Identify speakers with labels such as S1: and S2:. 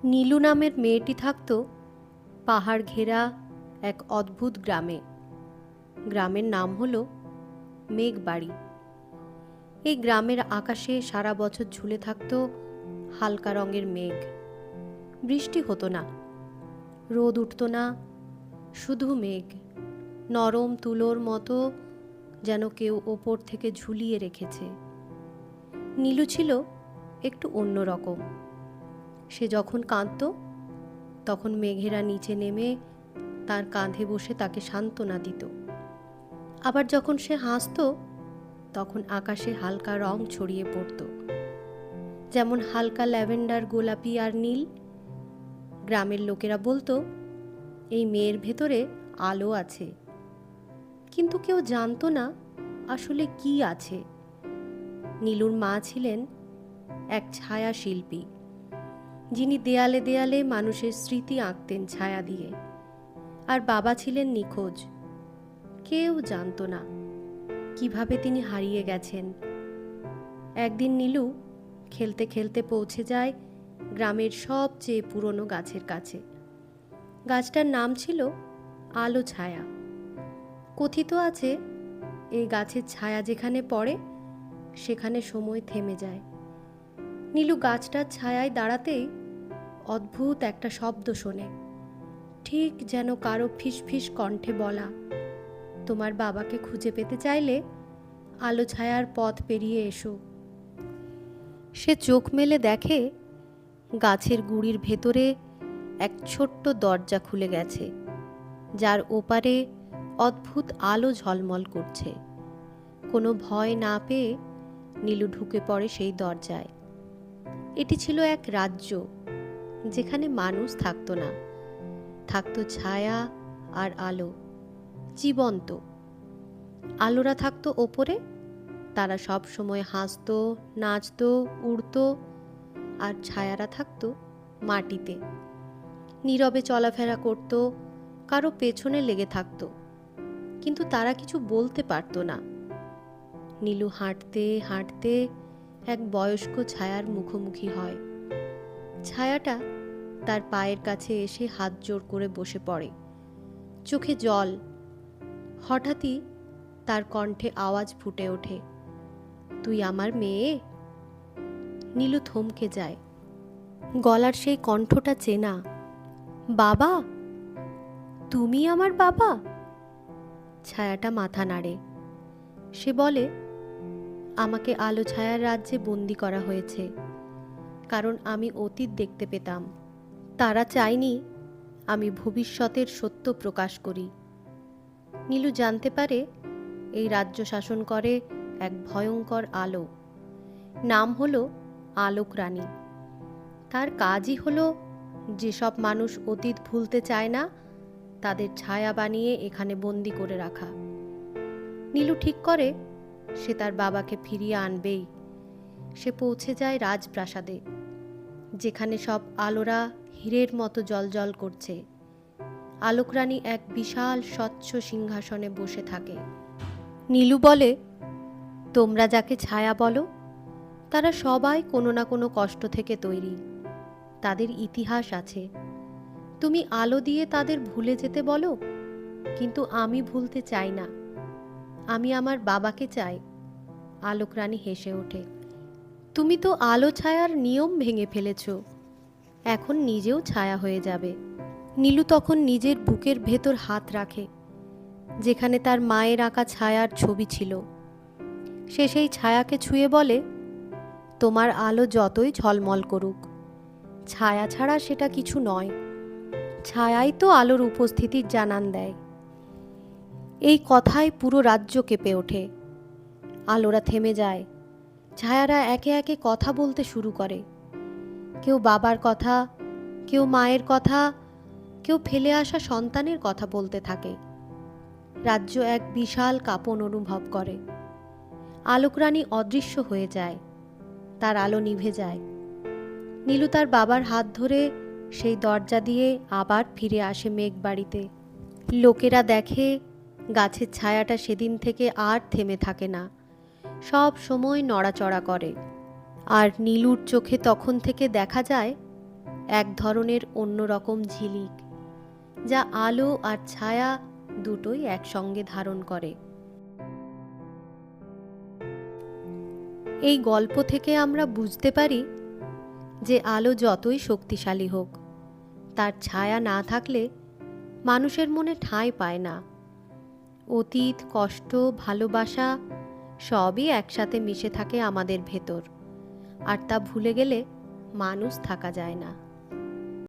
S1: নীলু নামের মেয়েটি থাকত পাহাড় ঘেরা এক অদ্ভুত গ্রামে। গ্রামের নাম হলো মেঘবাড়ি। এই গ্রামের আকাশে সারা বছর ঝুলে থাকত হালকা রঙের মেঘ। বৃষ্টি হতো না, রোদ উঠত না, শুধু মেঘ, নরম তুলোর মতো, যেন কেউ ওপর থেকে ঝুলিয়ে রেখেছে। নীলু ছিল একটু অন্যরকম। সে যখন কাঁদত তখন মেঘেরা নিচে নেমে তার কাঁধে বসে তাকে সান্ত্বনা দিত। আবার যখন সে হাসত তখন আকাশে হালকা রং ছড়িয়ে পড়ত, যেমন হালকা ল্যাভেন্ডার, গোলাপি আর নীল। গ্রামের লোকেরা বলতো এই মেয়ের ভেতরে আলো আছে, কিন্তু কেউ জানতো না আসলে কি আছে। নীলুর মা ছিলেন এক ছায়া শিল্পী, যিনি দেয়ালে দেয়ালে মানুষের স্মৃতি আঁকতেন ছায়া দিয়ে। আর বাবা ছিলেন নিখোঁজ। কেউ জানতো না কিভাবে তিনি হারিয়ে গেছেন। একদিন নীলু খেলতে খেলতে পৌঁছে যায় গ্রামের সবচেয়ে পুরনো গাছের কাছে। গাছটার নাম ছিল আলো ছায়া। কথিত আছে এই গাছের ছায়া যেখানে পড়ে সেখানে সময় থেমে যায়। নীলু গাছটার ছায়ায় দাঁড়াতেই অদ্ভুত একটা শব্দ শোনে, ঠিক যেন কারো ফিসফিস কণ্ঠে বলা, তোমার বাবাকে খুঁজে পেতে চাইলে আলো ছায়ার পথ পেরিয়ে এসো। সে চোখ মেলে দেখে গাছের গুঁড়ির ভেতরে এক ছোট্ট দরজা খুলে গেছে, যার ওপারে অদ্ভুত আলো ঝলমল করছে। কোনো ভয় না পেয়ে নীলু ঢুকে পড়ে সেই দরজায়। এটি ছিল এক রাজ্য যেখানে মানুষ থাকতো না, থাকতো ছায়া আর আলো, জীবন্ত। আলোরা থাকতো ওপরে, তারা সব সময় হাসতো, নাচতো, উড়তো। আর ছায়ারা থাকতো মাটিতে, নীরবে চলাফেরা করতো, কারো পেছনে লেগে থাকতো, কিন্তু তারা কিছু বলতে পারতো না। নীলু হাঁটতে হাঁটতে এক বয়স্ক ছায়ার মুখোমুখি হয়। ছায়াটা তার পায়ের কাছে এসে হাত জোড় করে বসে পড়ে, চোখে জল। হঠাৎই তার কণ্ঠে আওয়াজ ফুটে ওঠে, তুই আমার মেয়ে? নীলু থমকে যায়। গলার সেই কণ্ঠটা চেনা। বাবা? তুমি আমার বাবা? ছায়াটা মাথা নাড়ে। সে বলে, আমাকে আলো ছায়ার রাজ্যে বন্দি করা হয়েছে, কারণ আমি অতীত দেখতে পেতাম। তারা চায়নি আমি ভবিষ্যতের সত্য প্রকাশ করি। নীলু জানতে পারে এই রাজ্য শাসন করে এক ভয়ঙ্কর আলো। নাম হলো আলোক রানী। তার কাজই হলো যেসব মানুষ অতীত ভুলতে চায় না তাদের ছায়া বানিয়ে এখানে বন্দি করে রাখা। নীলু ঠিক করে সে তার বাবাকে ফিরিয়ে আনবেই। সে পৌঁছে যায় রাজপ্রাসাদে, যেখানে সব আলোরা হীরের মতো জ্বলজ্বল করছে। আলোক রানী এক বিশাল স্বচ্ছ সিংহাসনে বসে থাকে। নীলু বলে, তোমরা যাকে ছায়া বলো তারা সবাই কোনো না কোনো কষ্ট থেকে তৈরি। তাদের ইতিহাস আছে। তুমি আলো দিয়ে তাদের ভুলে যেতে বলো, কিন্তু আমি ভুলতে চাই না। আমি আমার বাবাকে চাই। আলোক রানী হেসে ওঠে, তুমি তো আলো ছায়ার নিয়ম ভেঙে ফেলেছ, এখন নিজেও ছায়া হয়ে যাবে। নীলু তখন নিজের বুকের ভেতর হাত রাখে, যেখানে তার মায়ের আঁকা ছায়ার ছবি ছিল। সে সেই ছায়াকে ছুঁয়ে বলে, তোমার আলো যতই ঝলমল করুক, ছায়া ছাড়া সেটা কিছু নয়। ছায়াই তো আলোর উপস্থিতির জানান দেয়। এই কথায় পুরো রাজ্য কেঁপে ওঠে। আলোরা থেমে যায়। ছায়ারা একে একে কথা বলতে শুরু করে। কেউ বাবার কথা, কেউ মায়ের কথা, কেউ ফেলে আসা সন্তানের কথা বলতে থাকে। রাজ্য এক বিশাল কাঁপন অনুভব করে। আলোক রানী অদৃশ্য হয়ে যায়, তার আলো নিভে যায়। নীলু তার বাবার হাত ধরে সেই দরজা দিয়ে আবার ফিরে আসে মেঘবাড়িতে। লোকেরা দেখে গাছের ছায়াটা সেদিন থেকে আর থেমে থাকে না, সব সময় নড়াচড়া করে। আর নীলুর চোখে তখন থেকে দেখা যায় এক ধরনের অন্যরকম ঝিলিক, যা আলো আর ছায়া দুটোই একসঙ্গে ধারণ করে। এই গল্প থেকে আমরা বুঝতে পারি যে আলো যতই শক্তিশালী হোক, তার ছায়া না থাকলে মানুষের মনে ঠাঁই পায় না। অতীত, কষ্ট, ভালোবাসা সবই একসাথে মিশে থাকে আমাদের ভেতর, আর তা ভুলে গেলে মানুষ থাকা যায় না।